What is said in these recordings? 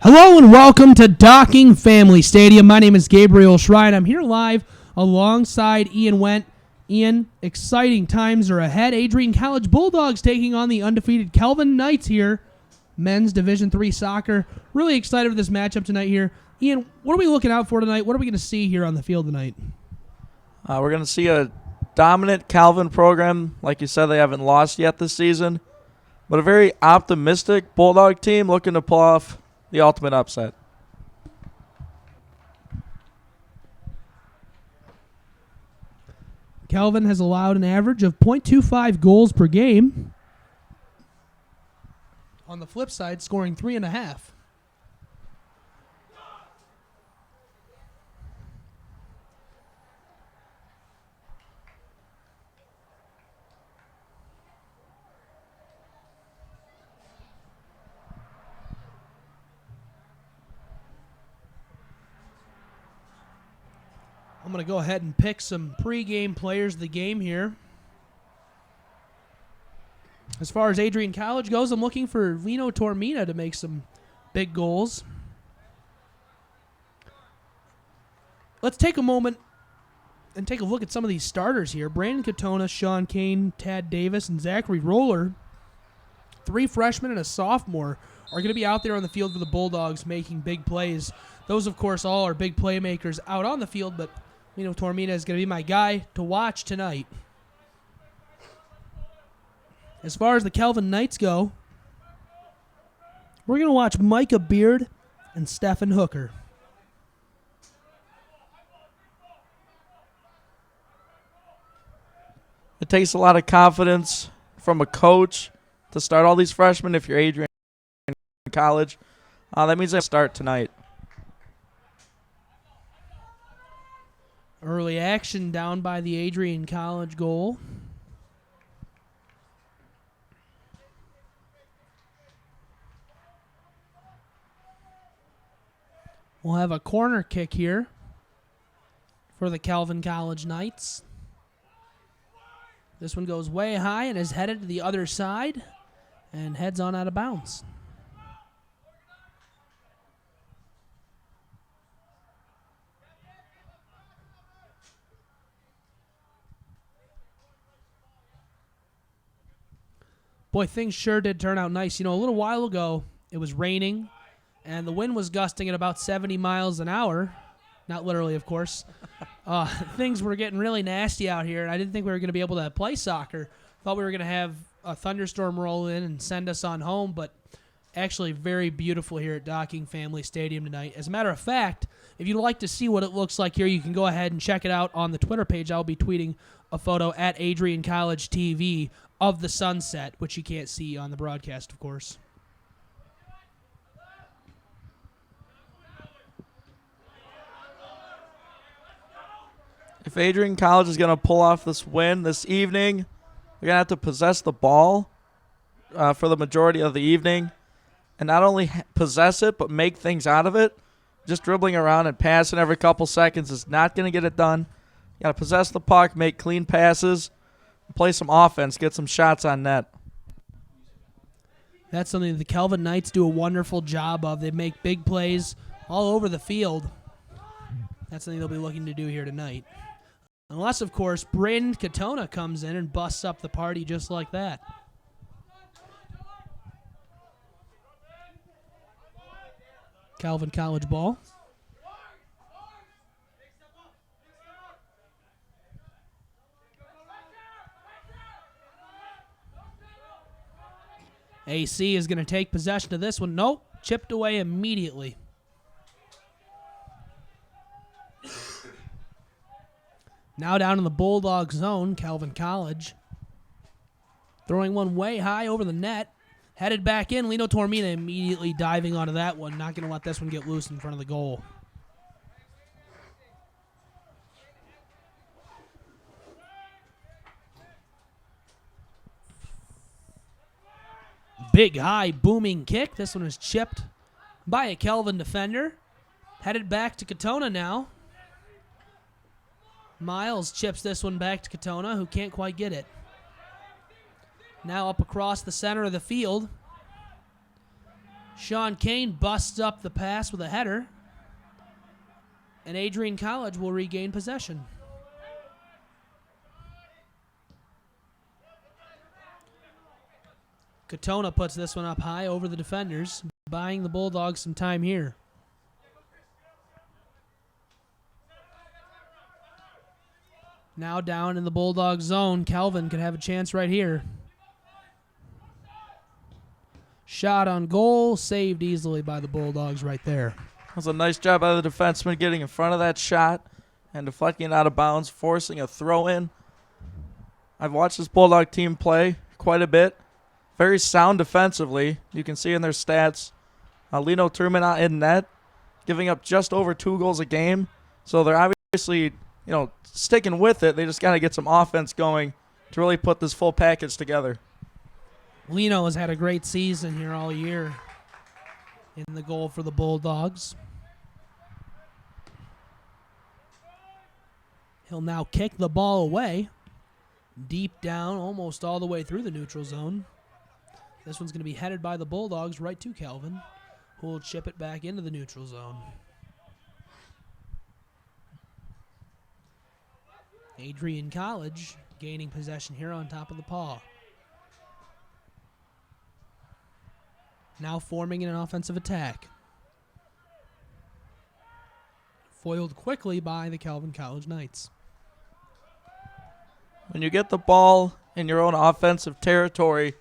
Hello and welcome to Docking Family Stadium. My name is Gabriel Schrein. I'm here live alongside Ian Wendt. Ian, exciting times are ahead. Adrian College Bulldogs taking on the undefeated Kelvin Knights here. Men's Division III soccer. Really excited for this matchup tonight here. Ian, what are we looking out for tonight? What are we going to see here on the field tonight? We're going to see a dominant Calvin program. Like you said, they haven't lost yet this season. But a very optimistic Bulldog team looking to pull off the ultimate upset. Kelvin has allowed an average of 0.25 goals per game. On the flip side, scoring 3.5. I'm going to go ahead and pick some pregame players of the game here. As far as Adrian College goes, I'm looking for Lino Tormina to make some big goals. Let's take a moment and take a look at some of these starters here. Brandon Katona, Sean Kane, Tad Davis, and Zachary Roller, 3 freshmen and a sophomore, are going to be out there on the field for the Bulldogs making big plays. Those, of course, all are big playmakers out on the field, but Lino Tormina is going to be my guy to watch tonight. As far as the Kelvin Knights go, we're going to watch Micah Beard and Stephen Hooker. It takes a lot of confidence from a coach to start all these freshmen if you're Adrian College. That means they start tonight. Early action down by the Adrian College goal. We'll have a corner kick here for the Kelvin College Knights. This one goes way high and is headed to the other side and heads on out of bounds. Boy, things sure did turn out nice. You know, a little while ago, it was raining, and the wind was gusting at about 70 miles an hour. Not literally, of course. Things were getting really nasty out here, and I didn't think we were going to be able to play soccer. Thought we were going to have a thunderstorm roll in and send us on home, but actually very beautiful here at Docking Family Stadium tonight. As a matter of fact, if you'd like to see what it looks like here, you can go ahead and check it out on the Twitter page. I'll be tweeting a photo at Adrian College TV of the sunset, which you can't see on the broadcast, of course. If Adrian College is going to pull off this win this evening, they're going to have to possess the ball for the majority of the evening. And not only possess it, but make things out of it. Just dribbling around and passing every couple seconds is not going to get it done. You got to possess the puck, make clean passes, play some offense, get some shots on net. That's something the Kelvin Knights do a wonderful job of. They make big plays all over the field. That's something they'll be looking to do here tonight. Unless, of course, Brandon Katona comes in and busts up the party just like that. Kelvin College ball. AC is going to take possession of this one. Nope, chipped away immediately. Now down in the Bulldog zone, Kelvin College. Throwing one way high over the net. Headed back in, Lino Tormina immediately diving onto that one. Not going to let this one get loose in front of the goal. Big, high, booming kick. This one is chipped by a Kelvin defender. Headed back to Katona now. Miles chips this one back to Katona, who can't quite get it. Now up across the center of the field. Sean Kane busts up the pass with a header. And Adrian College will regain possession. Katona puts this one up high over the defenders, buying the Bulldogs some time here. Now down in the Bulldog zone, Calvin could have a chance right here. Shot on goal, saved easily by the Bulldogs right there. That was a nice job by the defenseman getting in front of that shot and deflecting it out of bounds, forcing a throw-in. I've watched this Bulldog team play quite a bit. Very sound defensively. You can see in their stats. Lino Turman in net, giving up just over 2 goals a game. So they're obviously, sticking with it. They just got to get some offense going to really put this full package together. Lino has had a great season here all year in the goal for the Bulldogs. He'll now kick the ball away, deep down, almost all the way through the neutral zone. This one's going to be headed by the Bulldogs right to Calvin, who will chip it back into the neutral zone. Adrian College gaining possession here on top of the paw. Now forming in an offensive attack. Foiled quickly by the Calvin College Knights. When you get the ball in your own offensive territory,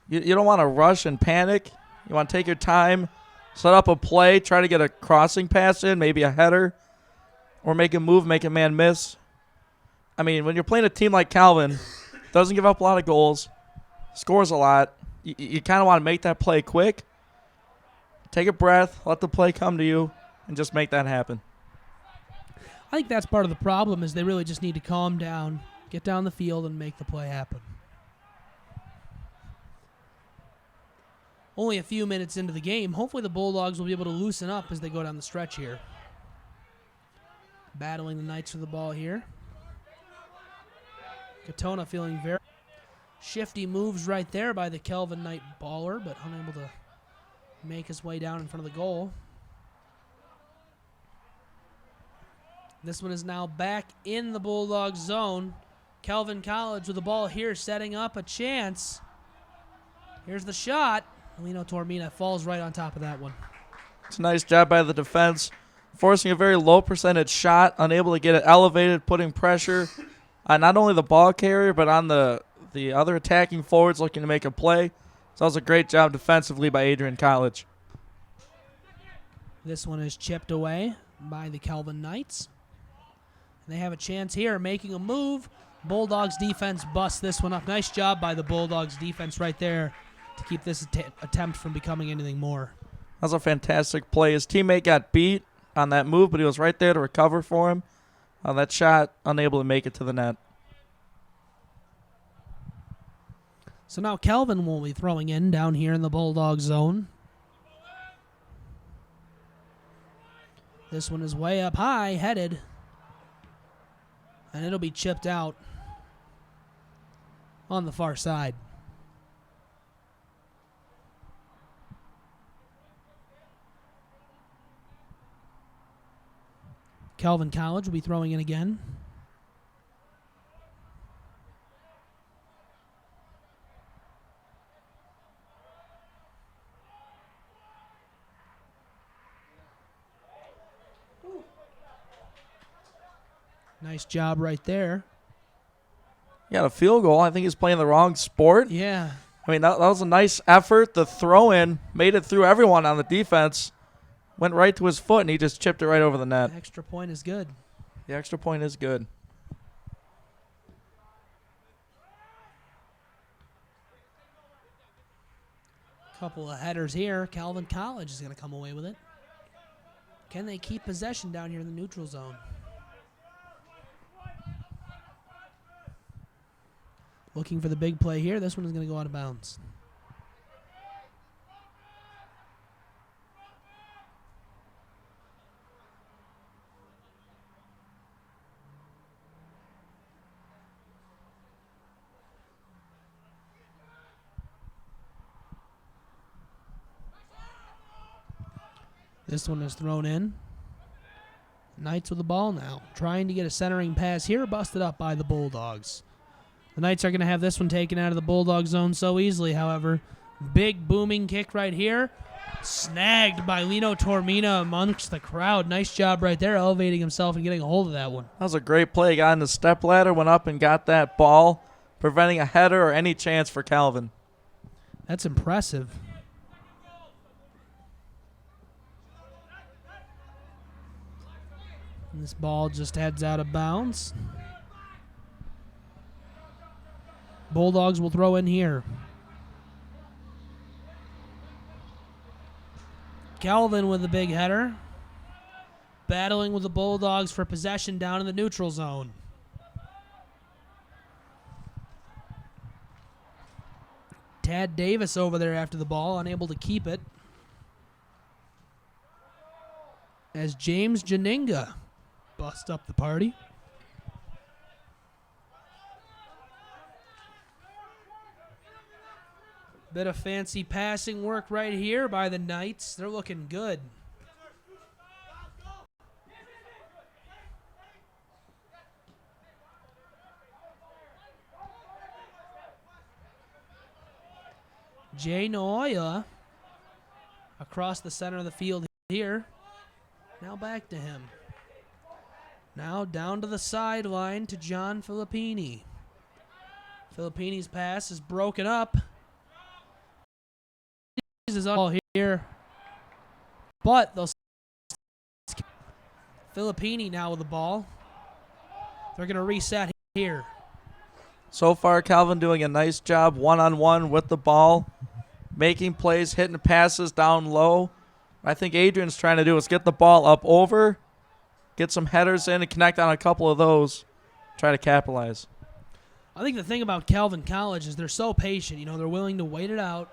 you don't want to rush and panic. You want to take your time, set up a play, try to get a crossing pass in, maybe a header, or make a move, make a man miss. I mean, when you're playing a team like Calvin, doesn't give up a lot of goals, scores a lot, you kind of want to make that play quick, take a breath, let the play come to you, and just make that happen. I think that's part of the problem is they really just need to calm down, get down the field, and make the play happen. Only a few minutes into the game. Hopefully the Bulldogs will be able to loosen up as they go down the stretch here. Battling the Knights for the ball here. Katona feeling very shifty moves right there by the Calvin Knight baller, but unable to make his way down in front of the goal. This one is now back in the Bulldog zone. Calvin College with the ball here, setting up a chance. Here's the shot. Lino Tormina falls right on top of that one. It's a nice job by the defense, forcing a very low percentage shot, unable to get it elevated, putting pressure on not only the ball carrier, but on the other attacking forwards looking to make a play. So that was a great job defensively by Adrian College. This one is chipped away by the Calvin Knights. And they have a chance here, making a move. Bulldogs defense busts this one up. Nice job by the Bulldogs defense right there to keep this attempt from becoming anything more. That was a fantastic play. His teammate got beat on that move, but he was right there to recover for him. That shot, unable to make it to the net. So now Calvin will be throwing in down here in the Bulldog zone. This one is way up high, headed. And it'll be chipped out on the far side. Calvin College will be throwing in again. Nice job right there. He got a field goal. I think he's playing the wrong sport. Yeah. I mean, that was a nice effort. The throw-in made it through everyone on the defense. Went right to his foot, and he just chipped it right over the net. The extra point is good. The extra point is good. Couple of headers here. Calvin College is going to come away with it. Can they keep possession down here in the neutral zone? Looking for the big play here. This one is going to go out of bounds. This one is thrown in. Knights with the ball now. Trying to get a centering pass here, busted up by the Bulldogs. The Knights are going to have this one taken out of the Bulldog zone so easily, however. Big booming kick right here. Snagged by Lino Tormina amongst the crowd. Nice job right there, elevating himself and getting a hold of that one. That was a great play. He got in the step ladder, went up and got that ball, preventing a header or any chance for Calvin. That's impressive. And this ball just heads out of bounds. Bulldogs will throw in here. Calvin with the big header. Battling with the Bulldogs for possession down in the neutral zone. Tad Davis over there after the ball, unable to keep it. As James Janinga busts up the party. Bit of fancy passing work right here by the Knights. They're looking good. Jay Noya across the center of the field here. Now back to him. Now down to the sideline to John Filippini. Filippini's pass is broken up. Is all here, but they'll Filippini now with the ball. They're going to reset here. So far, Calvin doing a nice job one-on-one with the ball, making plays, hitting passes down low. I think Adrian's trying to do is get the ball up over, get some headers in and connect on a couple of those, try to capitalize. I think the thing about Calvin College is they're so patient. You know, they're willing to wait it out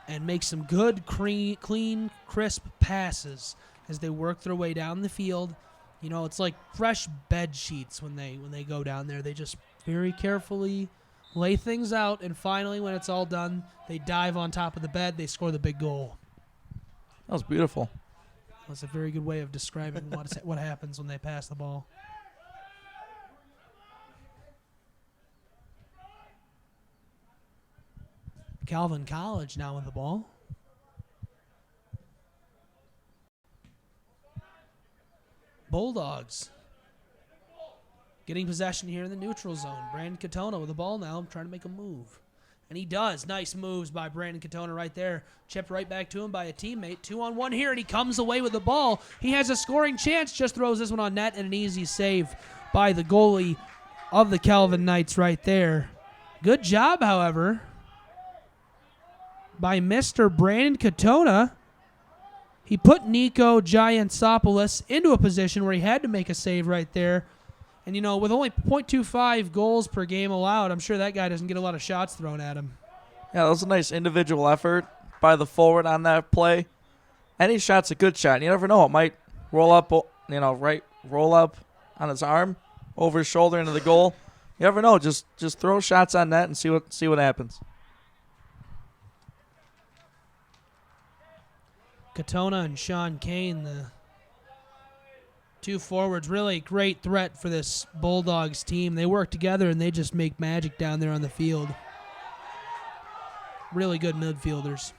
and make some good, clean, crisp passes as they work their way down the field. You know, it's like fresh bed sheets when they go down there. They just very carefully lay things out, and finally, when it's all done, they dive on top of the bed. They score the big goal. That was beautiful. That's a very good way of describing what happens when they pass the ball. Calvin College now with the ball. Bulldogs getting possession here in the neutral zone. Brandon Katona with the ball now, trying to make a move. And he does. Nice moves by Brandon Katona right there. Chipped right back to him by a teammate. 2-on-1 here, and he comes away with the ball. He has a scoring chance, just throws this one on net, and an easy save by the goalie of the Calvin Knights right there. Good job, however, by Mr. Brandon Katona. He put Nico Giantsopoulos into a position where he had to make a save right there. And, you know, with only .25 goals per game allowed, I'm sure that guy doesn't get a lot of shots thrown at him. Yeah, that was a nice individual effort by the forward on that play. Any shot's a good shot. You never know. It might roll up, roll up on his arm, over his shoulder into the goal. You never know. Just throw shots on net and see what happens. Katona and Sean Kane, the two forwards, really great threat for this Bulldogs team. They work together and they just make magic down there on the field. Really good midfielders.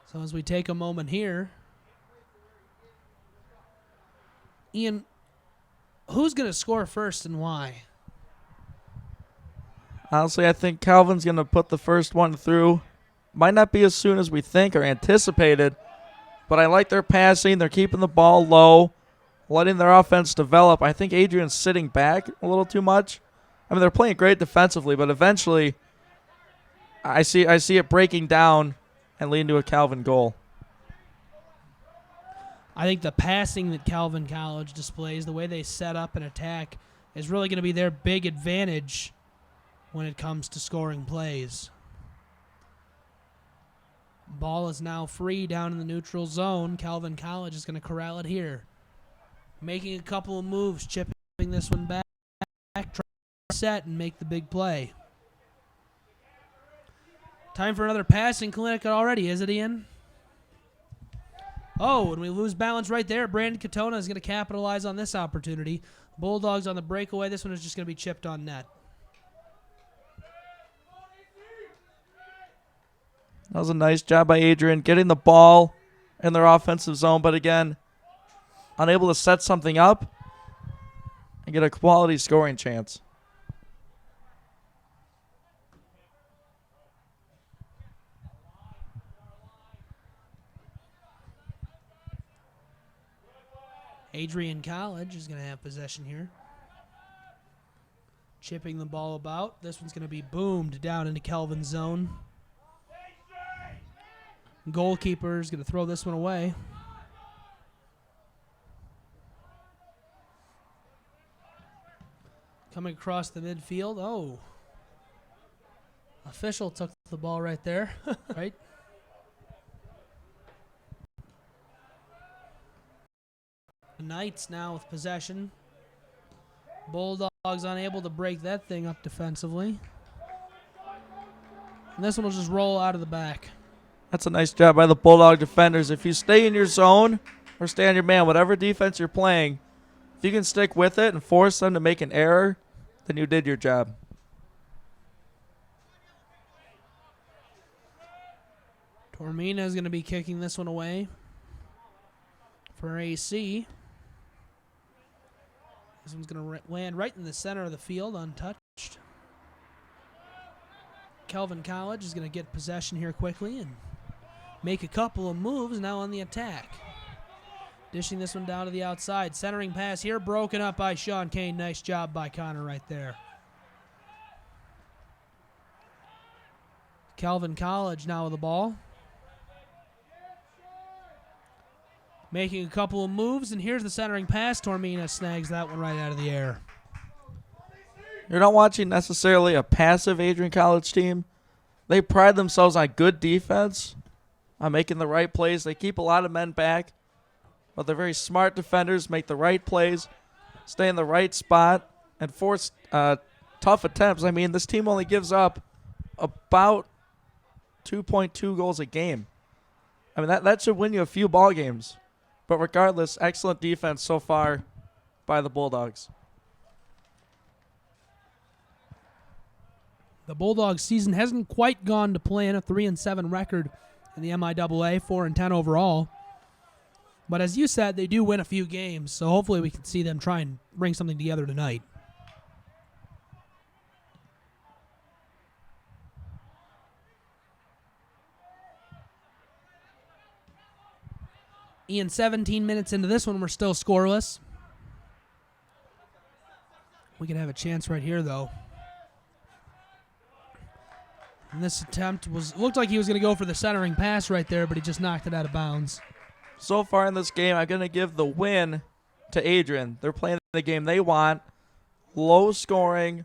So as we take a moment here, Ian, who's going to score first and why? Honestly, I think Calvin's going to put the first one through. Might not be as soon as we think or anticipated, but I like their passing. They're keeping the ball low, letting their offense develop. I think Adrian's sitting back a little too much. I mean, they're playing great defensively, but eventually I see it breaking down and leading to a Calvin goal. I think the passing that Calvin College displays, the way they set up and attack, is really going to be their big advantage when it comes to scoring plays. Ball is now free down in the neutral zone. Calvin College is going to corral it here. Making a couple of moves, chipping this one back, trying to set and make the big play. Time for another passing clinic already, is it, Ian? Oh, and we lose balance right there. Brandon Katona is going to capitalize on this opportunity. Bulldogs on the breakaway. This one is just going to be chipped on net. That was a nice job by Adrian getting the ball in their offensive zone, but again, unable to set something up and get a quality scoring chance. Adrian College is going to have possession here. Chipping the ball about. This one's going to be boomed down into Kelvin's zone. Goalkeeper is going to throw this one away. Coming across the midfield. Oh. Official took the ball right there. Right? The Knights now with possession. Bulldogs unable to break that thing up defensively. And this one will just roll out of the back. That's a nice job by the Bulldog defenders. If you stay in your zone or stay on your man, whatever defense you're playing, if you can stick with it and force them to make an error, then you did your job. Tormina is going to be kicking this one away for AC. This one's going to land right in the center of the field, untouched. Kelvin College is going to get possession here quickly and make a couple of moves now on the attack. Dishing this one down to the outside. Centering pass here, broken up by Sean Kane. Nice job by Connor right there. Kelvin College now with the ball. Making a couple of moves, and here's the centering pass. Tormina snags that one right out of the air. You're not watching necessarily a passive Adrian College team. They pride themselves on good defense, on making the right plays. They keep a lot of men back, but they're very smart defenders, make the right plays, stay in the right spot, and force tough attempts. I mean, this team only gives up about 2.2 goals a game. I mean, that should win you a few ball games. But regardless, excellent defense so far by the Bulldogs. The Bulldogs season hasn't quite gone to plan. A 3-7 record in the MIAA, 4-10 overall. But as you said, they do win a few games, so hopefully we can see them try and bring something together tonight. Ian, 17 minutes into this one, we're still scoreless. We could have a chance right here, though. And this attempt looked like he was going to go for the centering pass right there, but he just knocked it out of bounds. So far in this game, I'm going to give the win to Adrian. They're playing the game they want. Low scoring,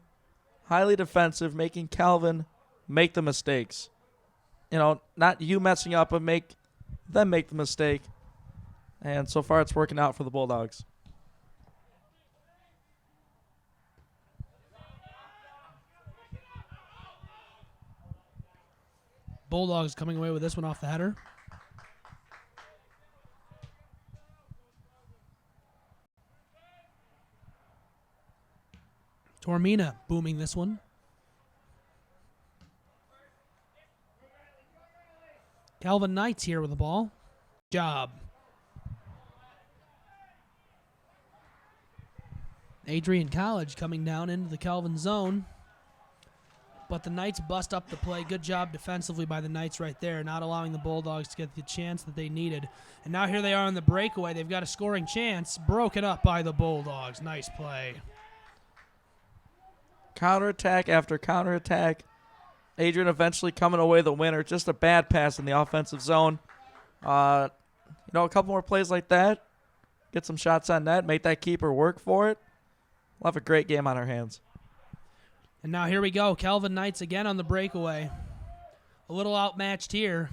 highly defensive, making Calvin make the mistakes. You know, not you messing up, but make them make the mistake. And so far it's working out for the Bulldogs. Bulldogs coming away with this one off the header. Tormina booming this one. Calvin Knights here with the ball. Job. Adrian College coming down into the Kelvin zone. But the Knights bust up the play. Good job defensively by the Knights right there, not allowing the Bulldogs to get the chance that they needed. And now here they are on the breakaway. They've got a scoring chance. Broken up by the Bulldogs. Nice play. Counterattack after counterattack. Adrian eventually coming away the winner. Just a bad pass in the offensive zone. A couple more plays like that. Get some shots on net. Make that keeper work for it. We'll have a great game on our hands. And now here we go. Kelvin Knights again on the breakaway. A little outmatched here.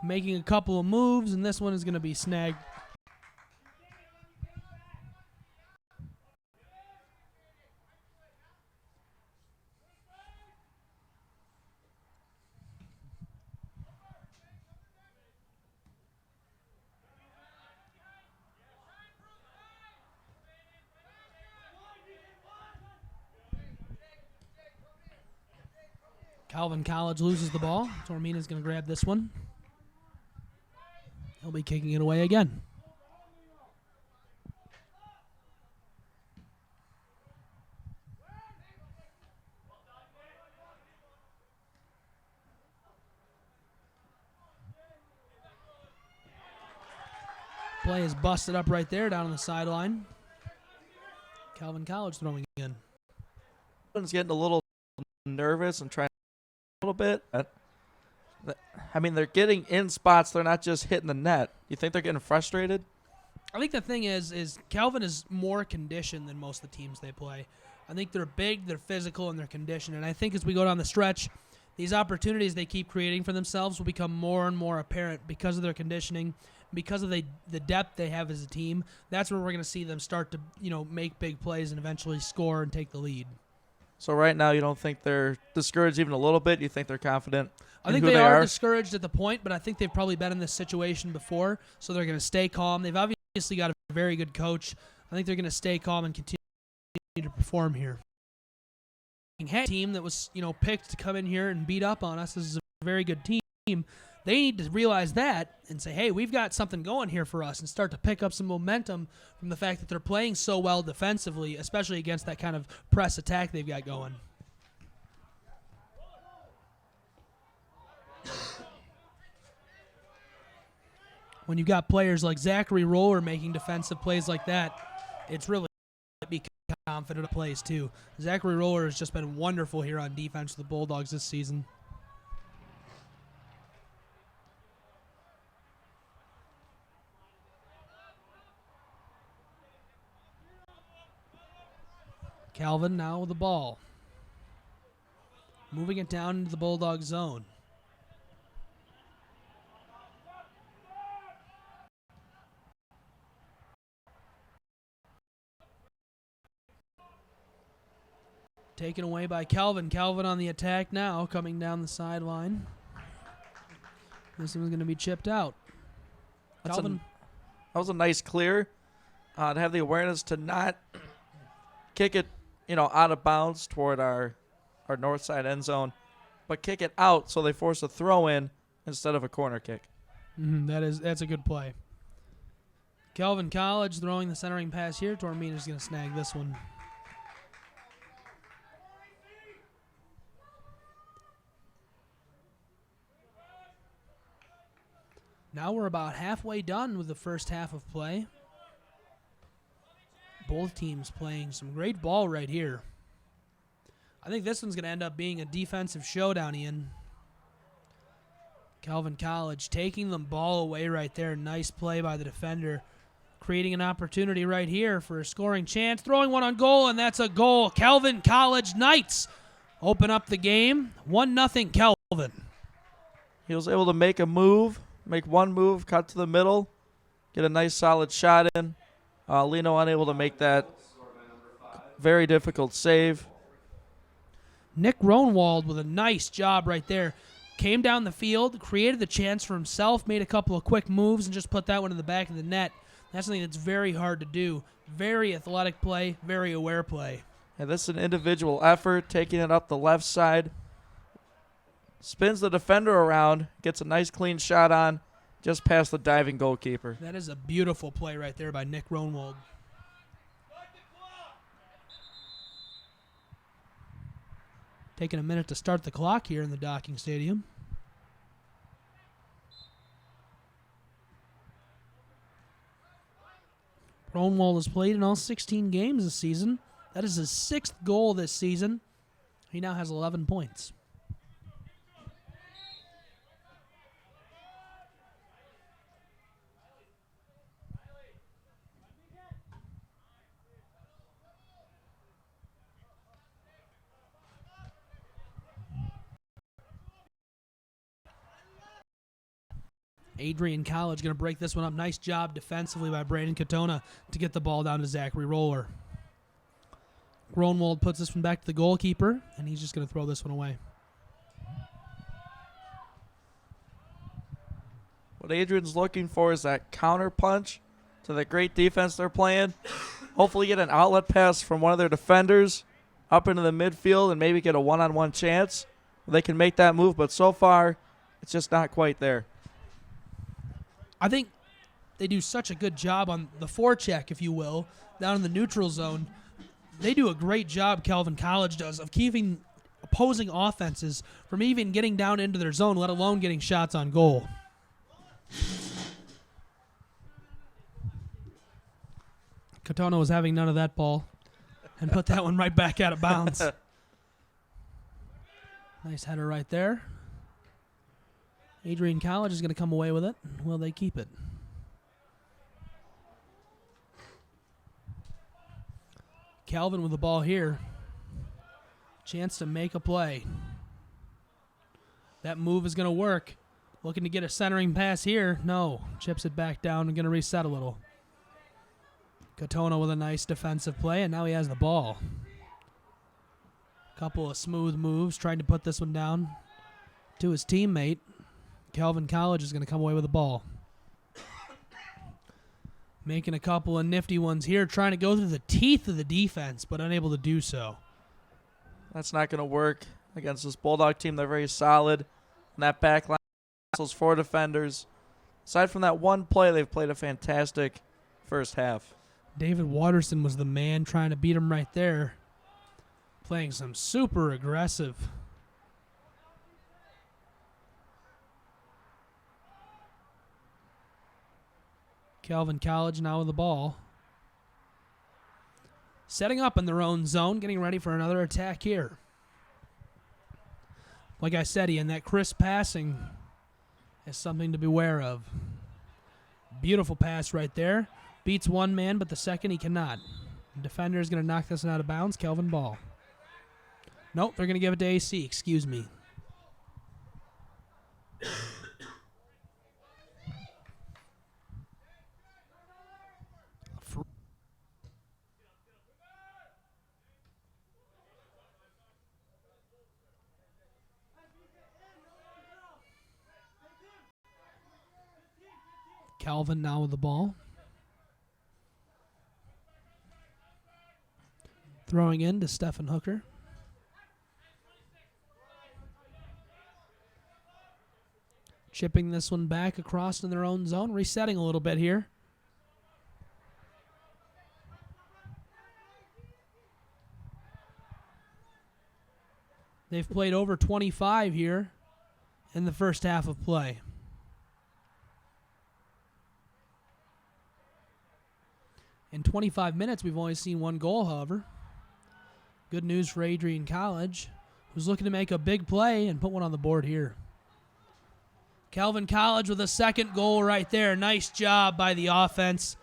Making a couple of moves, and this one is going to be snagged. Calvin College loses the ball. Tormina's going to grab this one. He'll be kicking it away again. Play is busted up right there down on the sideline. Calvin College throwing again. He's getting a little nervous and trying a little bit. I mean, they're getting in spots. They're not just hitting the net. You think they're getting frustrated? I think the thing is Calvin is more conditioned than most of the teams they play. I think they're big, they're physical, and they're conditioned. And I think as we go down the stretch, these opportunities they keep creating for themselves will become more and more apparent because of their conditioning, because of the depth they have as a team. That's where we're going to see them start to, make big plays and eventually score and take the lead. So right now you don't think they're discouraged even a little bit? You think they're confident I think they are discouraged at the point, but I think they've probably been in this situation before, so they're going to stay calm. They've obviously got a very good coach. I think they're going to stay calm and continue to perform here. Team that was, picked to come in here and beat up on us. This is a very good team. They need to realize that and say, hey, we've got something going here for us, and start to pick up some momentum from the fact that they're playing so well defensively, especially against that kind of press attack they've got going. When you've got players like Zachary Roller making defensive plays like that, it's really be confident of plays too. Zachary Roller has just been wonderful here on defense for the Bulldogs this season. Calvin now with the ball. Moving it down into the Bulldog zone. Taken away by Calvin. Calvin on the attack now, coming down the sideline. This one's going to be chipped out. Calvin. That was a nice clear. To have the awareness to not kick it, out of bounds toward our north side end zone, but kick it out so they force a throw in instead of a corner kick. That's a good play. Calvin College throwing the centering pass here. Tormina's going to snag this one. Now we're about halfway done with the first half of play. Both teams playing some great ball right here. I think this one's going to end up being a defensive showdown, Ian. Calvin College taking the ball away right there. Nice play by the defender. Creating an opportunity right here for a scoring chance. Throwing one on goal, and that's a goal. Calvin College Knights open up the game. 1-0 Calvin. He was able to make one move, cut to the middle, get a nice solid shot in. Lino unable to make that very difficult save. Nick Rohnwald with a nice job right there. Came down the field, created the chance for himself, made a couple of quick moves, and just put that one in the back of the net. That's something that's very hard to do. Very athletic play, very aware play. And this is an individual effort, taking it up the left side. Spins the defender around, gets a nice clean shot on, just past the diving goalkeeper. That is a beautiful play right there by Nick Rohnwald. Taking a minute to start the clock here in the Docking Stadium. Rohnwald has played in all 16 games this season. That is his 6th goal this season. He now has 11 points. Adrian College going to break this one up. Nice job defensively by Brandon Katona to get the ball down to Zachary Roller. Rohnwald puts this one back to the goalkeeper, and he's just going to throw this one away. What Adrian's looking for is that counter punch to the great defense they're playing. Hopefully get an outlet pass from one of their defenders up into the midfield and maybe get a one-on-one chance. they can make that move, but so far it's just not quite there. I think they do such a good job on the forecheck, if you will, down in the neutral zone. They do a great job, Calvin College does, of keeping opposing offenses from even getting down into their zone, let alone getting shots on goal. Katona was having none of that ball and put that one right back out of bounds. Nice header right there. Adrian College is going to come away with it. Will they keep it? Calvin with the ball here. Chance to make a play. That move is going to work. Looking to get a centering pass here. No. Chips it back down and going to reset a little. Katona with a nice defensive play, and now he has the ball. Couple of smooth moves, trying to put this one down to his teammate. Calvin College is going to come away with the ball. Making a couple of nifty ones here, trying to go through the teeth of the defense, but unable to do so. That's not going to work against this Bulldog team. They're very solid. And that back line, those 4 defenders. Aside from that one play, they've played a fantastic first half. David Waterson was the man trying to beat him right there. Playing some super aggressive. Calvin College now with the ball. Setting up in their own zone, getting ready for another attack here. Like I said, Ian, that crisp passing is something to beware of. Beautiful pass right there. Beats one man, but the second he cannot. The defender is going to knock this one out of bounds. Kelvin Ball. Nope, they're going to give it to AC. Excuse me. Calvin now with the ball. Throwing in to Stephen Hooker. Chipping this one back across in their own zone. Resetting a little bit here. They've played over 25 here in the first half of play. In 25 minutes, we've only seen one goal, however. Good news for Adrian College, who's looking to make a big play and put one on the board here. Calvin College with a second goal right there. Nice job by the offense.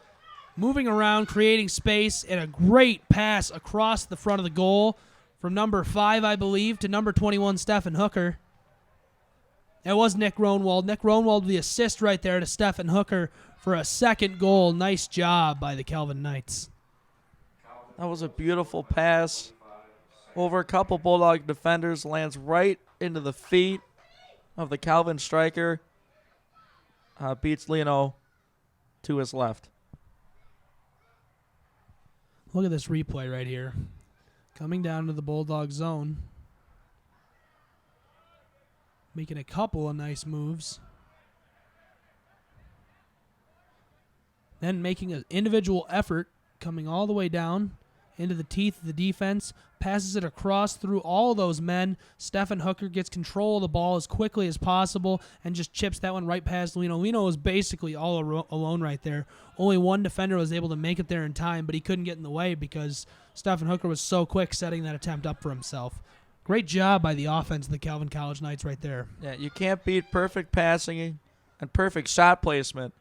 Moving around, creating space, and a great pass across the front of the goal from number 5, I believe, to number 21, Stephen Hooker. That was Nick Ronwald. Nick Ronwald with the assist right there to Stephen Hooker for a second goal. Nice job by the Calvin Knights. That was a beautiful pass over a couple Bulldog defenders. Lands right into the feet of the Calvin striker. Beats Leono to his left. Look at this replay right here. Coming down to the Bulldog zone. Making a couple of nice moves. Then making an individual effort, coming all the way down into the teeth of the defense, passes it across through all those men. Stephen Hooker gets control of the ball as quickly as possible and just chips that one right past Lino. Lino was basically all alone right there. Only one defender was able to make it there in time, but he couldn't get in the way because Stephen Hooker was so quick setting that attempt up for himself. Great job by the offense of the Calvin College Knights right there. Yeah, you can't beat perfect passing and perfect shot placement.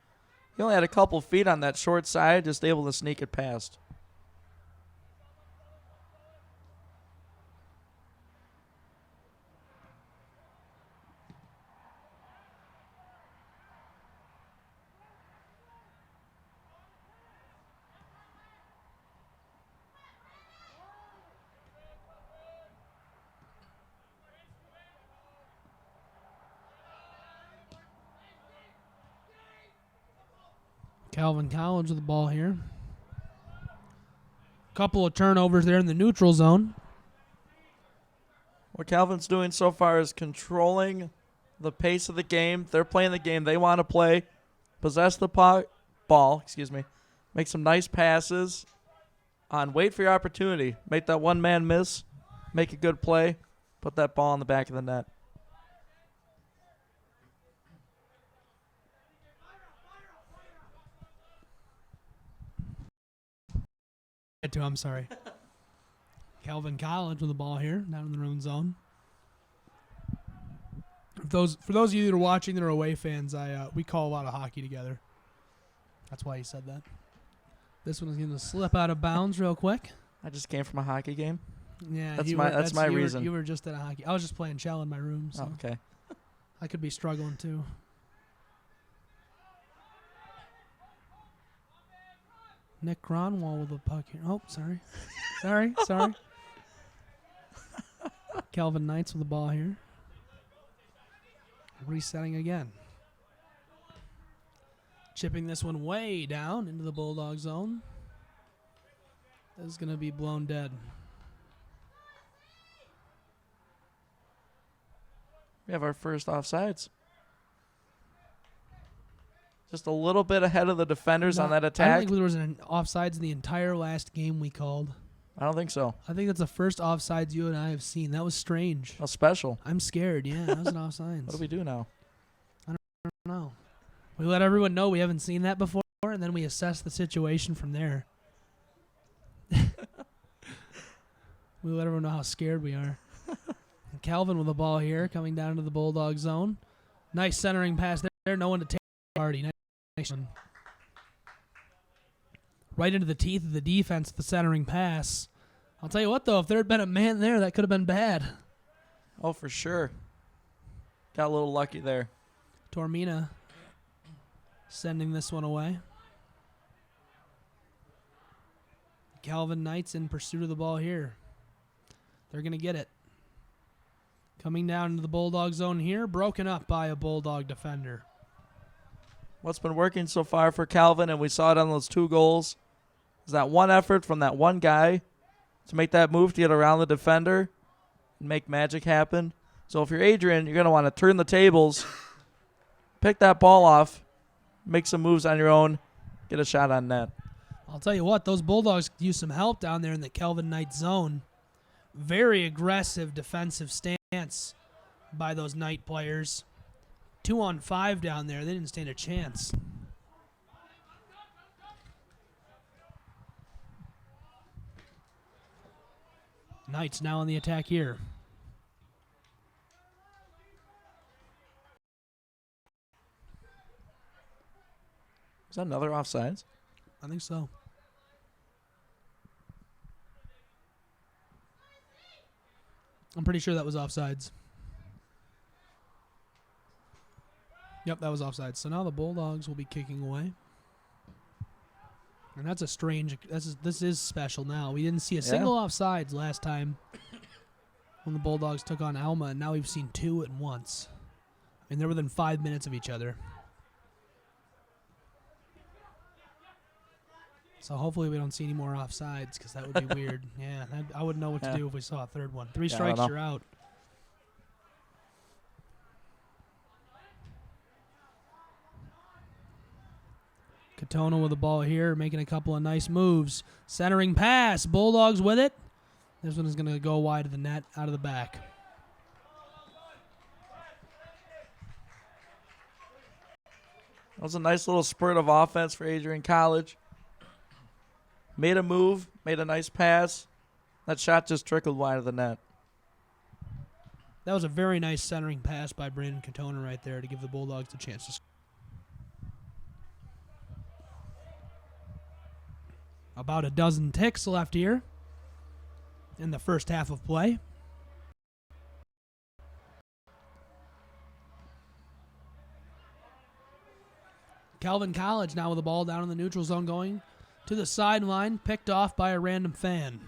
He only had a couple feet on that short side, just able to sneak it past. Calvin College with the ball here. Couple of turnovers there in the neutral zone. What Calvin's doing so far is controlling the pace of the game. They're playing the game they want to play. Possess the ball, make some nice passes. Wait for your opportunity. Make that one-man miss. Make a good play. Put that ball in the back of the net. I'm sorry. Calvin College with the ball here, down in their own zone. For those of you that are watching that are away fans, we call a lot of hockey together. That's why he said that. This one is going to slip out of bounds real quick. I just came from a hockey game. Yeah, that's my reason. You were just at a hockey. I was just playing shell in my room. So oh, okay. I could be struggling too. Nick Cronwall with the puck here. Oh, sorry. sorry. Calvin Knights with the ball here. Resetting again. Chipping this one way down into the Bulldog zone. This is going to be blown dead. We have our first offsides. Just a little bit ahead of the defenders on that attack. I don't think there was an offsides in the entire last game we called. I don't think so. I think that's the first offsides you and I have seen. That was strange. How special. I'm scared. Yeah, that was an offsides. What do we do now? I don't know. We let everyone know we haven't seen that before, and then we assess the situation from there. We let everyone know how scared we are. And Calvin with the ball here, coming down to the Bulldog zone. Nice centering pass there. No one to take party. Nice one. Right into the teeth of the defense, the centering pass. I'll tell you what, though, if there had been a man there, that could have been bad. Oh, for sure. Got a little lucky there. Tormina sending this one away. Calvin Knights in pursuit of the ball here. They're going to get it. Coming down into the Bulldog zone here, broken up by a Bulldog defender. What's been working so far for Calvin, and we saw it on those 2 goals, is that one effort from that one guy to make that move to get around the defender and make magic happen. So if you're Adrian, you're going to want to turn the tables, pick that ball off, make some moves on your own, get a shot on net. I'll tell you what, those Bulldogs could use some help down there in the Calvin Knight zone. Very aggressive defensive stance by those Knight players. 2-on-5 down there. They didn't stand a chance. Knights now on the attack here. Is that another offsides? I think so. I'm pretty sure that was offsides. Yep, that was offsides. So now the Bulldogs will be kicking away. And that's a strange... This is special now. We didn't see a single offsides last time when the Bulldogs took on Alma, and now we've seen 2 at once. I mean, they're within 5 minutes of each other. So hopefully we don't see any more offsides, because that would be weird. Yeah, I wouldn't know what to do if we saw a third one. 3 strikes, you're out. Katona with the ball here, making a couple of nice moves. Centering pass. Bulldogs with it. This one is going to go wide of the net, out of the back. That was a nice little spurt of offense for Adrian College. Made a move, made a nice pass. That shot just trickled wide of the net. That was a very nice centering pass by Brandon Katona right there to give the Bulldogs a chance to score. About a dozen ticks left here in the first half of play. Calvin College now with the ball down in the neutral zone, going to the sideline, picked off by a random fan.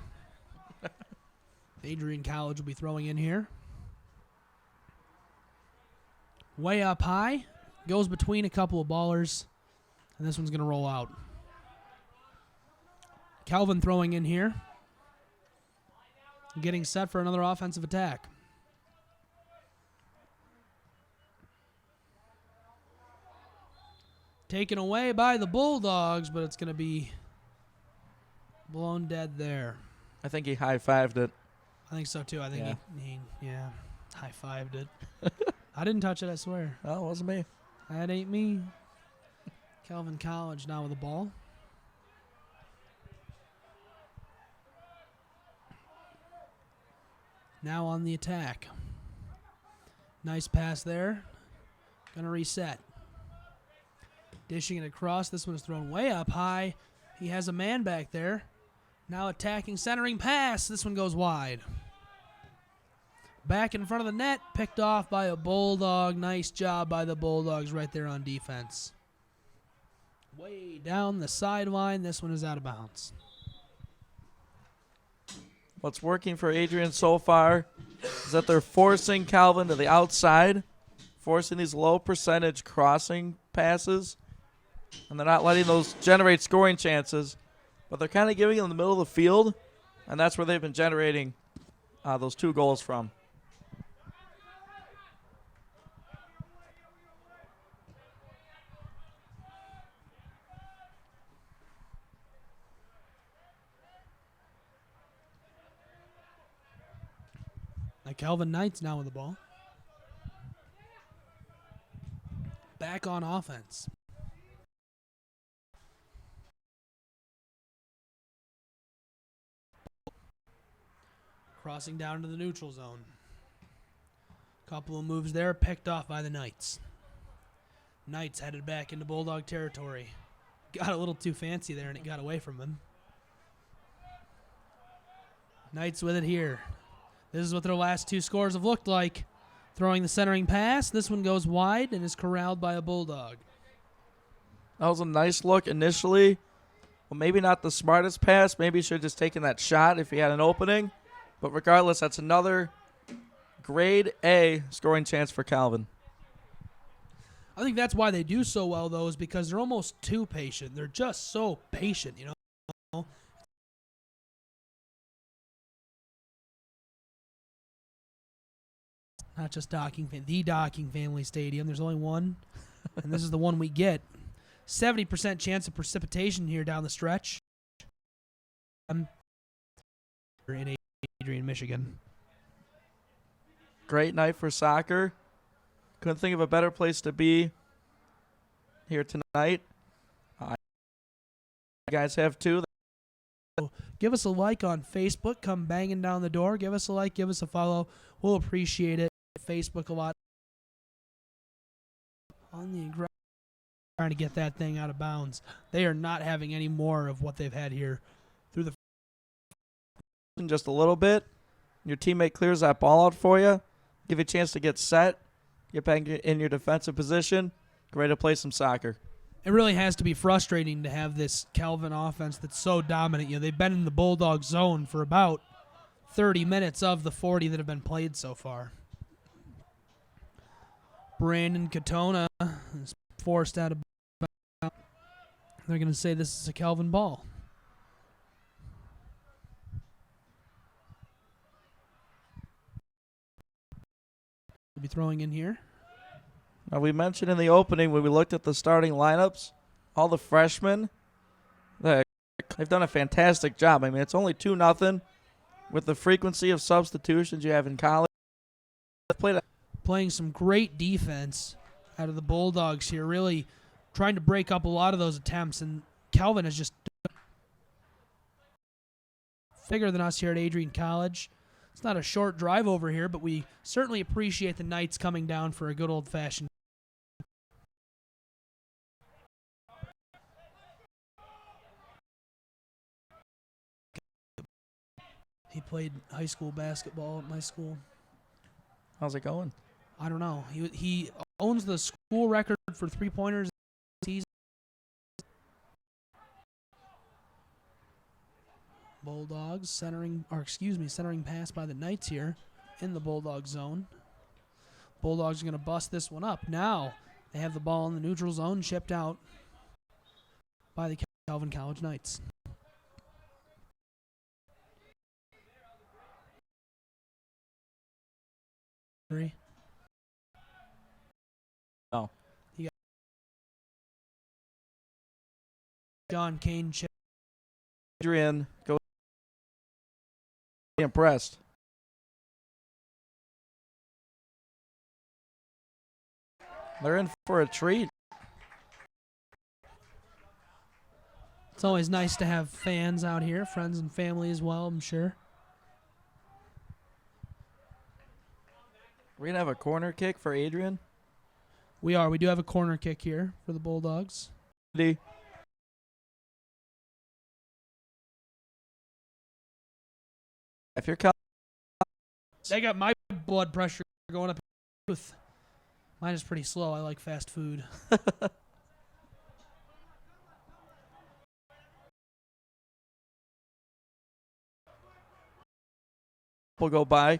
Adrian College will be throwing in here. Way up high, goes between a couple of ballers, and this one's going to roll out. Calvin throwing in here, getting set for another offensive attack. Taken away by the Bulldogs, but it's going to be blown dead there. I think he high-fived it. I think so, too. I think he high-fived it. Oh, I didn't touch it, I swear. it wasn't me. That ain't me. Calvin College now with the ball. Now on the attack. Nice pass there. Gonna reset. Dishing it across. This one is thrown way up high. He has a man back there. Now attacking, centering pass. This one goes wide. Back in front of the net. Picked off by a Bulldog. Nice job by the Bulldogs right there on defense. Way down the sideline. This one is out of bounds. What's working for Adrian so far is that they're forcing Calvin to the outside, forcing these low percentage crossing passes, and they're not letting those generate scoring chances, but they're kind of giving it in the middle of the field, and that's where they've been generating those 2 goals from. Like Calvin Knight's now with the ball. Back on offense. Crossing down to the neutral zone. Couple of moves there, picked off by the Knights. Knights headed back into Bulldog territory. Got a little too fancy there and it got away from him. Knights with it here. This is what their last 2 scores have looked like. Throwing the centering pass. This one goes wide and is corralled by a Bulldog. That was a nice look initially. Well, maybe not the smartest pass. Maybe he should have just taken that shot if he had an opening. But regardless, that's another grade A scoring chance for Calvin. I think that's why they do so well, though, is because they're almost too patient. They're just so patient, you know. Not just the Docking Family Stadium. There's only one, and this is the one we get. 70% chance of precipitation here down the stretch. In Adrian, Michigan. Great night for soccer. Couldn't think of a better place to be here tonight. You guys have too. Give us a like on Facebook. Come banging down the door. Give us a like. Give us a follow. We'll appreciate it. Facebook a lot. On the aggressive, trying to get that thing out of bounds. They are not having any more of what they've had here through the. In just a little bit, your teammate clears that ball out for you. Give you a chance to get set. Get back in your defensive position. Get ready to play some soccer. It really has to be frustrating to have this Calvin offense that's so dominant. You know, they've been in the Bulldog zone for about 30 minutes of the 40 that have been played so far. Brandon Katona is forced out of bounds. They're going to say this is a Calvin ball. We'll be throwing in here. Now, we mentioned in the opening when we looked at the starting lineups, all the freshmen, they've done a fantastic job. I mean, it's only 2-0 with the frequency of substitutions you have in college. Playing some great defense out of the Bulldogs here, really trying to break up a lot of those attempts, and Calvin is just bigger than us here at Adrian College. It's not a short drive over here, but we certainly appreciate the Knights coming down for a good old-fashioned. He played high school basketball at my school. How's it going? I don't know. He owns the school record for three-pointers. Bulldogs centering pass by the Knights here in the Bulldog zone. Bulldogs are going to bust this one up. Now they have the ball in the neutral zone, chipped out by the Calvin College Knights. No. John Kane. Adrian goes impressed. They're in for a treat. It's always nice to have fans out here, friends and family as well, I'm sure. We're going to have a corner kick for Adrian. We are. We do have a corner kick here for the Bulldogs. If you're They got my blood pressure going up. Mine is pretty slow. I like fast food. will go by.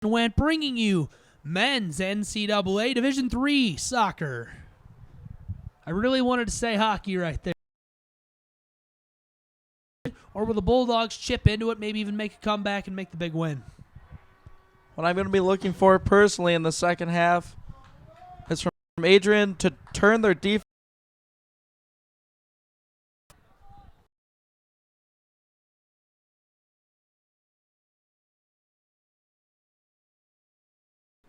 Went bringing you men's NCAA Division III soccer. I really wanted to say hockey right there. Or will the Bulldogs chip into it, maybe even make a comeback and make the big win? What I'm going to be looking for personally in the second half is from Adrian to turn their defense.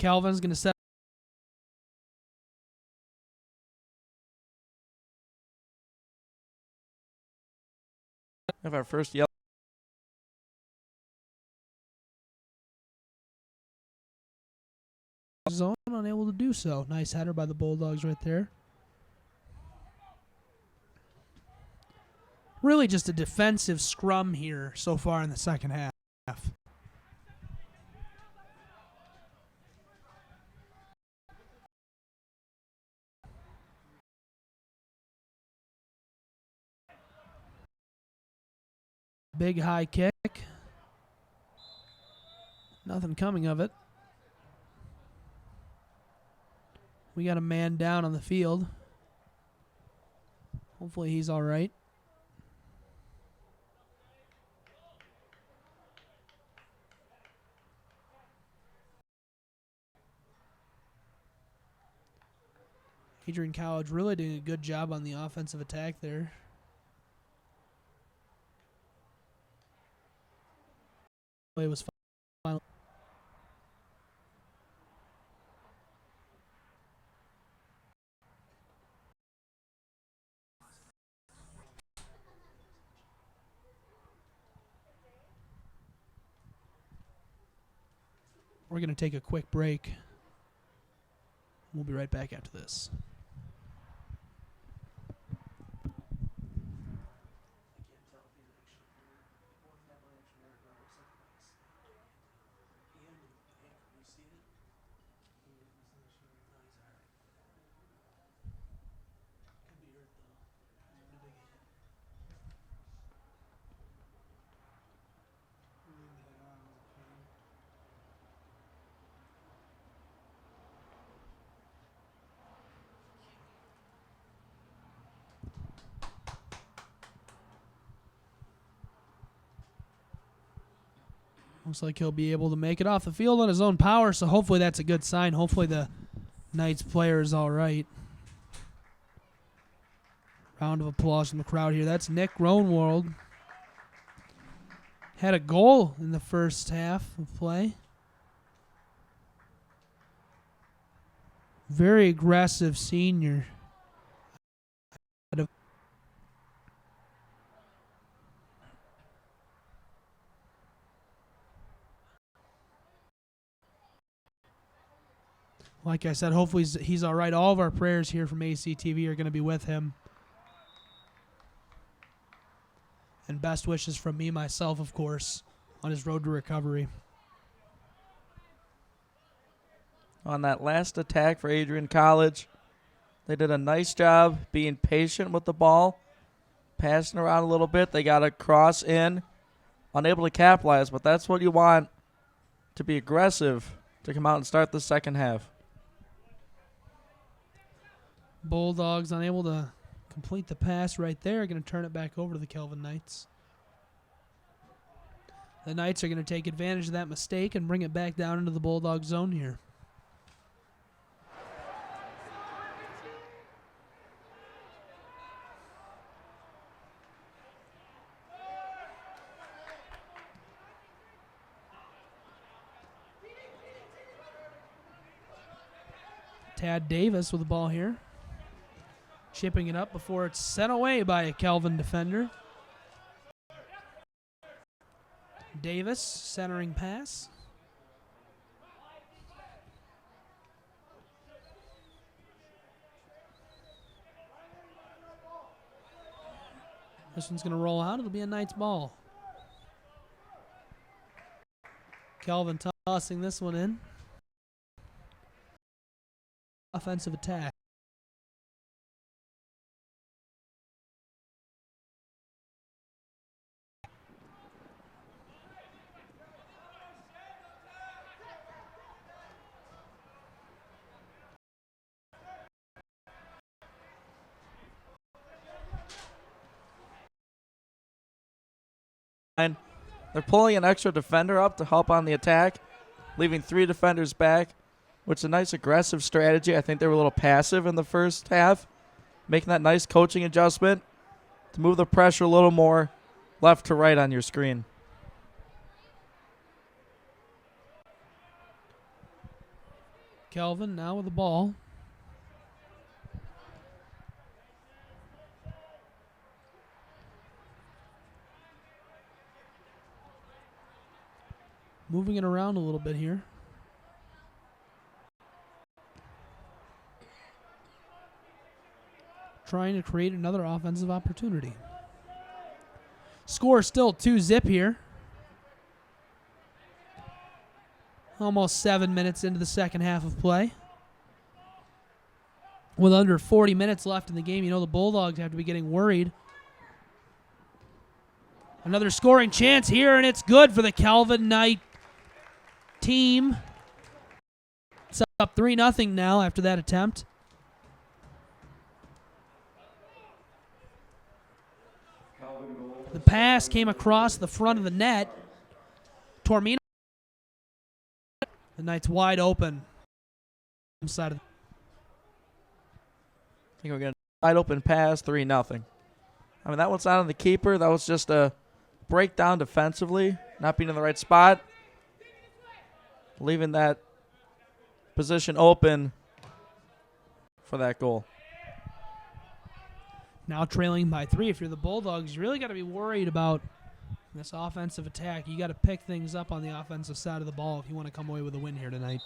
Calvin's going to set Have our first yellow. zone, unable to do so. Nice header by the Bulldogs right there. Really just a defensive scrum here so far in the second half. Big high kick. Nothing coming of it. We got a man down on the field. Hopefully he's all right. Adrian College really doing a good job on the offensive attack there. It was fun. We're going to take a quick break. We'll be right back after this. Looks like he'll be able to make it off the field on his own power, so hopefully that's a good sign. Hopefully the Knights player is all right. Round of applause from the crowd here. That's Nick Groenwald. Had a goal in the first half of play. Very aggressive senior. Like I said, hopefully he's all right. All of our prayers here from ACTV are going to be with him. And best wishes from me, myself, of course, on his road to recovery. On that last attack for Adrian College, they did a nice job being patient with the ball, passing around a little bit. They got a cross in, unable to capitalize, but that's what you want, to be aggressive, to come out and start the second half. Bulldogs unable to complete the pass right there. Going to turn it back over to the Kelvin Knights. The Knights are going to take advantage of that mistake and bring it back down into the Bulldog zone here. Tad Davis with the ball here. Chipping it up before it's sent away by a Kelvin defender. Davis centering pass. This one's going to roll out. It'll be a Knights ball. Kelvin tossing this one in. Offensive attack. They're pulling an extra defender up to help on the attack, leaving 3 defenders back, which is a nice aggressive strategy. I think they were a little passive in the first half, making that nice coaching adjustment to move the pressure a little more left to right on your screen. Kelvin now with the ball. Moving it around a little bit here. Trying to create another offensive opportunity. Score still 2-0 here. Almost 7 minutes into the second half of play. With under 40 minutes left in the game, you know the Bulldogs have to be getting worried Another scoring chance here, and it's good for the Calvin Knight team. It's up 3-0 now after that attempt. The pass came across the front of the net. Tormino. The Knights wide open. Side of I think we're getting a wide open pass, 3-0. I mean, that one's not on the keeper. That was just a breakdown defensively, not being in the right spot, leaving that position open for that goal. Now trailing by 3. If you're the Bulldogs, you really got to be worried about this offensive attack. You got to pick things up on the offensive side of the ball if you want to come away with a win here tonight.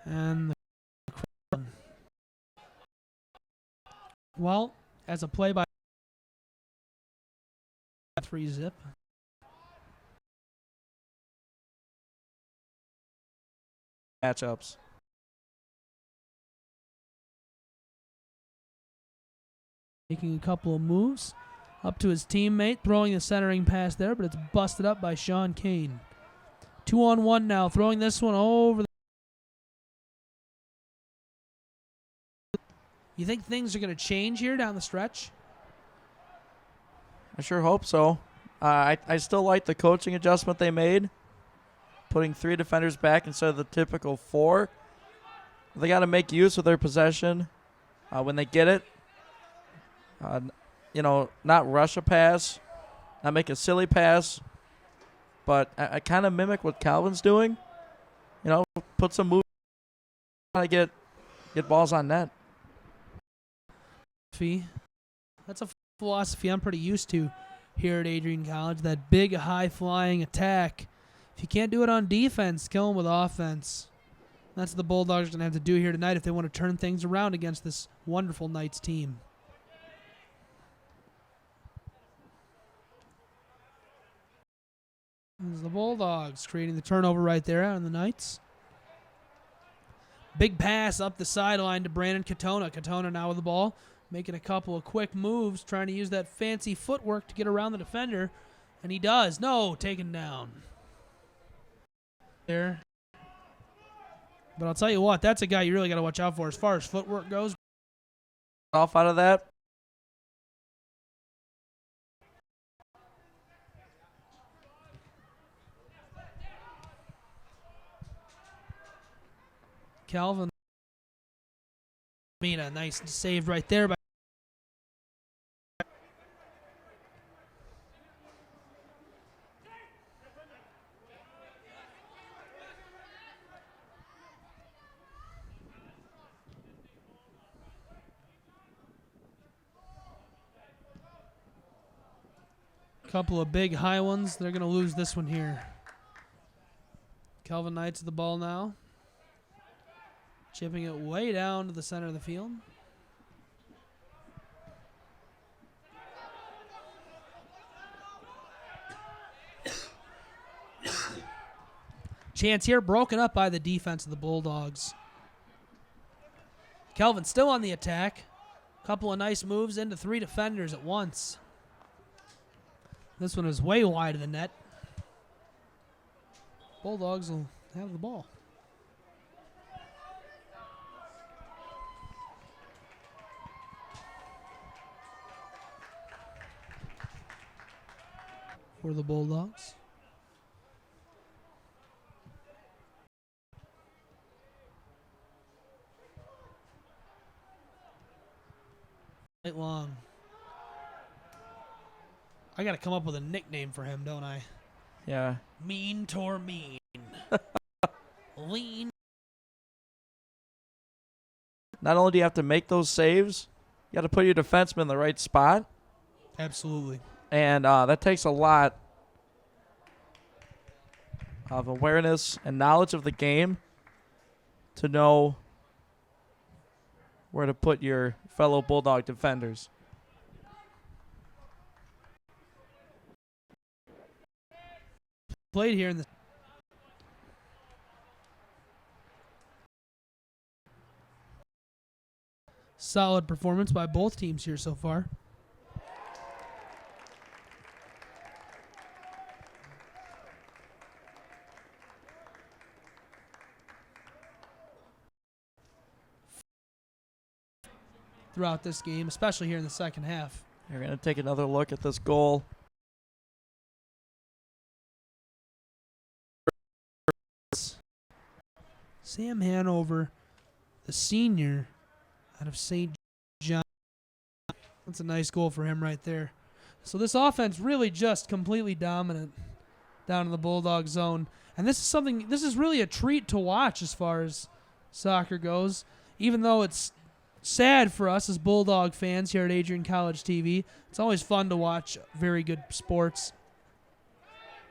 And well, as a play by 3-zip. Matchups. Making a couple of moves up to his teammate, throwing the centering pass there, but it's busted up by Sean Kane. 2-on-1 now, throwing this one over. You think things are going to change here down the stretch? I sure hope so. I still like the coaching adjustment they made, putting 3 defenders back instead of the typical 4. They got to make use of their possession when they get it. Not rush a pass, not make a silly pass, but I kind of mimic what Calvin's doing. Put some move, trying to get balls on net. That's a philosophy I'm pretty used to here at Adrian College, that big, high-flying attack. If you can't do it on defense, kill them with offense. That's what the Bulldogs are going to have to do here tonight if they want to turn things around against this wonderful Knights team. There's the Bulldogs creating the turnover right there on the Knights. Big pass up the sideline to Brandon Katona. Katona now with the ball, making a couple of quick moves, trying to use that fancy footwork to get around the defender, and he does. No, taken down. There. But I'll tell you what, that's a guy you really got to watch out for as far as footwork goes. Off out of that. Calvin. Mina, nice save right there by couple of big high ones. They're going to lose this one here. Calvin Knights the ball now. Chipping it way down to the center of the field. Chance here broken up by the defense of the Bulldogs. Calvin still on the attack. Couple of nice moves into 3 defenders at once. This one is way wide of the net. Bulldogs will have the ball. For the Bulldogs. Long. I got to come up with a nickname for him, don't I? Yeah. Mean Tor Mean. Lean. Not only do you have to make those saves, you got to put your defenseman in the right spot. Absolutely. And that takes a lot of awareness and knowledge of the game to know where to put your fellow Bulldog defenders. Played here in the Solid performance by both teams here so far. Throughout this game, especially here in the second half. You're going to take another look at this goal. Sam Hanover, the senior out of St. John. That's a nice goal for him right there. So this offense really just completely dominant down in the Bulldog zone. And this is really a treat to watch as far as soccer goes. Even though it's sad for us as Bulldog fans here at Adrian College TV, it's always fun to watch very good sports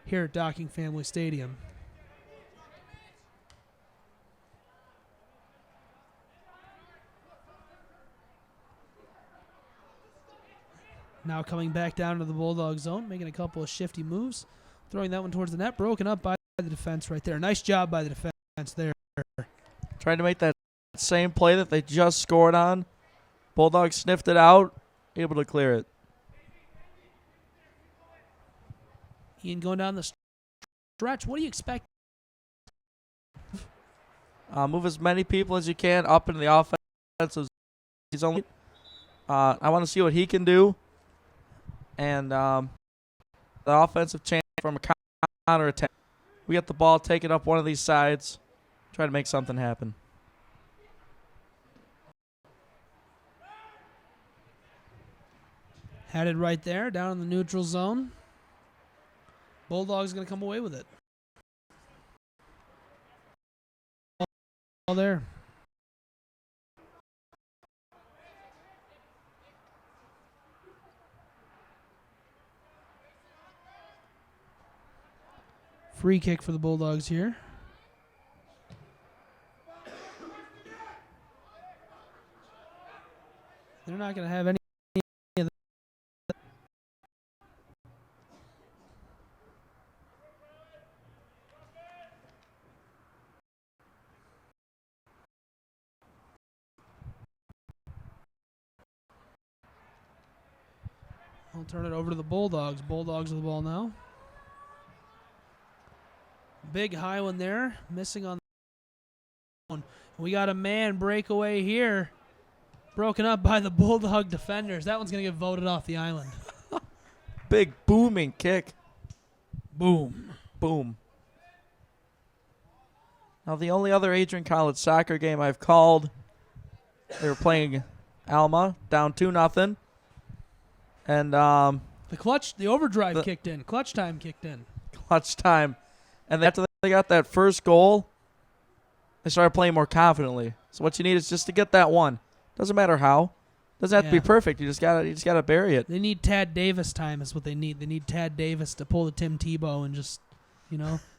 here at Docking Family Stadium. Now coming back down to the Bulldog zone, making a couple of shifty moves, throwing that one towards the net, broken up by the defense right there. Nice job by the defense there. Trying to make that same play that they just scored on. Bulldogs sniffed it out, able to clear it. Ian going down the stretch. What do you expect? Move as many people as you can up into the offense. He's only. I want to see what he can do. And the offensive chance from a counter attack. We get the ball, take it up one of these sides, try to make something happen. Had it right there, down in the neutral zone. Bulldogs going to come away with it. All there. Free kick for the Bulldogs here. They're not going to have any of that. I'll turn it over to the Bulldogs. Bulldogs with the ball now. Big high one there, missing on the one. We got a man breakaway here, broken up by the Bulldog defenders. That one's going to get voted off the island. Big booming kick. Boom. Boom. Now the only other Adrian College soccer game I've called, they were playing Alma, down 2-0. And the overdrive kicked in. Clutch time kicked in. Clutch time. And after they got that first goal, they started playing more confidently. So what you need is just to get that one. Doesn't matter how. Doesn't have to be perfect. You just gotta bury it. They need Tad Davis time is what they need. They need Tad Davis to pull the Tim Tebow and just,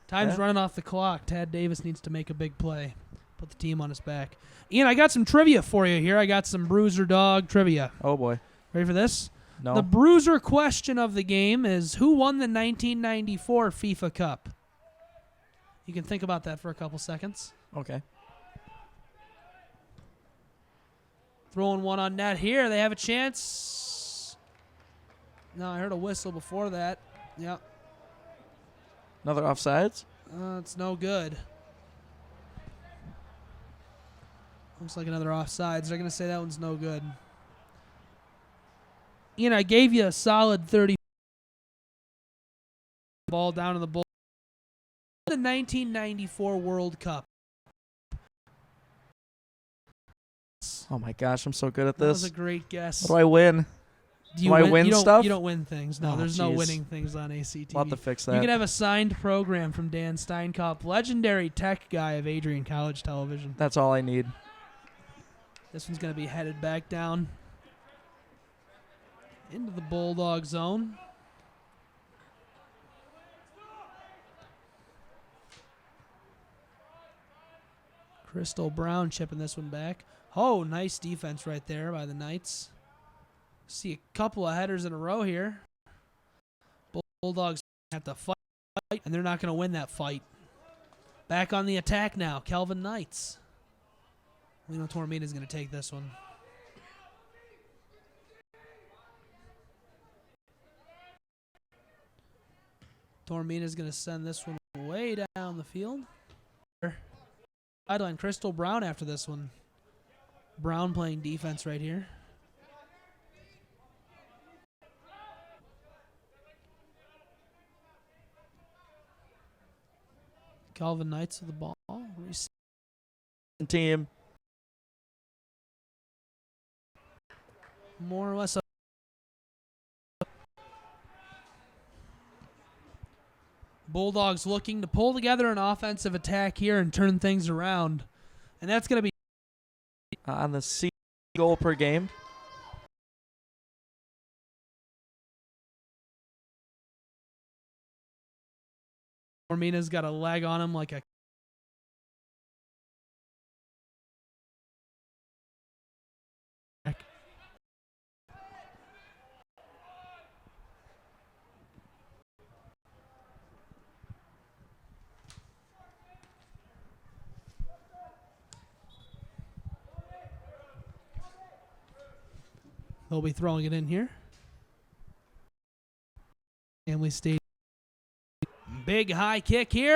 time's running off the clock. Tad Davis needs to make a big play. Put the team on his back. Ian, I got some trivia for you here. I got some Bruiser Dog trivia. Oh, boy. Ready for this? No. The Bruiser question of the game is, who won the 1994 FIFA Cup? You can think about that for a couple seconds. Okay. Throwing one on net here. They have a chance. No, I heard a whistle before that. Yep. Another offsides? It's no good. Looks like another offsides. They're going to say that one's no good. Ian, I gave you a solid 30. Ball down in the bull. The 1994 World Cup. Oh my gosh, I'm so good at That this. was a great guess. What do I win? Do I win stuff? You don't win things. No, there's no winning things on ACT. We'll have to fix that. You can have a signed program from Dan Steinkopf, legendary tech guy of Adrian College Television. That's all I need. This one's going to be headed back down into the Bulldog zone. Crystal Brown chipping this one back. Oh, nice defense right there by the Knights. See a couple of headers in a row here. Bulldogs have to fight, and they're not going to win that fight. Back on the attack now, Kelvin Knights. Lino Tormina is going to take this one. Tormina's going to send this one way down the field. Sideline Crystal Brown after this one. Brown playing defense right here. Calvin Knights with the ball. Team. More or less. Bulldogs looking to pull together an offensive attack here and turn things around. And that's going to be On the C goal per game. Tormina's got a leg on him like a They'll be throwing it in here. And we stay. Big high kick here.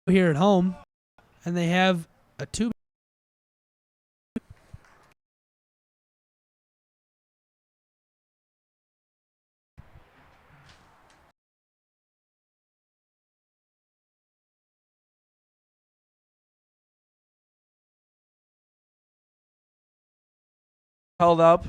Here at home, and they have a 2. Held up.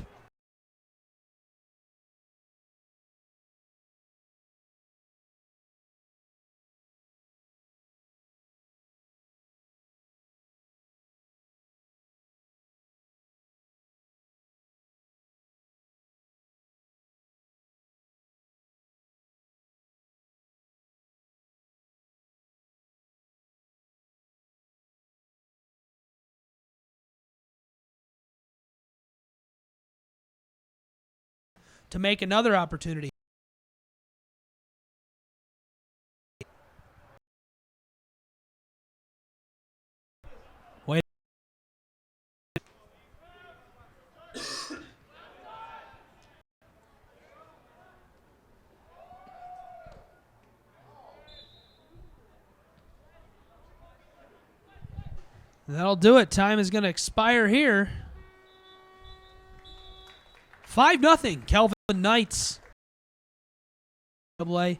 To make another opportunity. Wait. That'll do it. Time is going to expire here. 5-0. Calvin Knights. AA.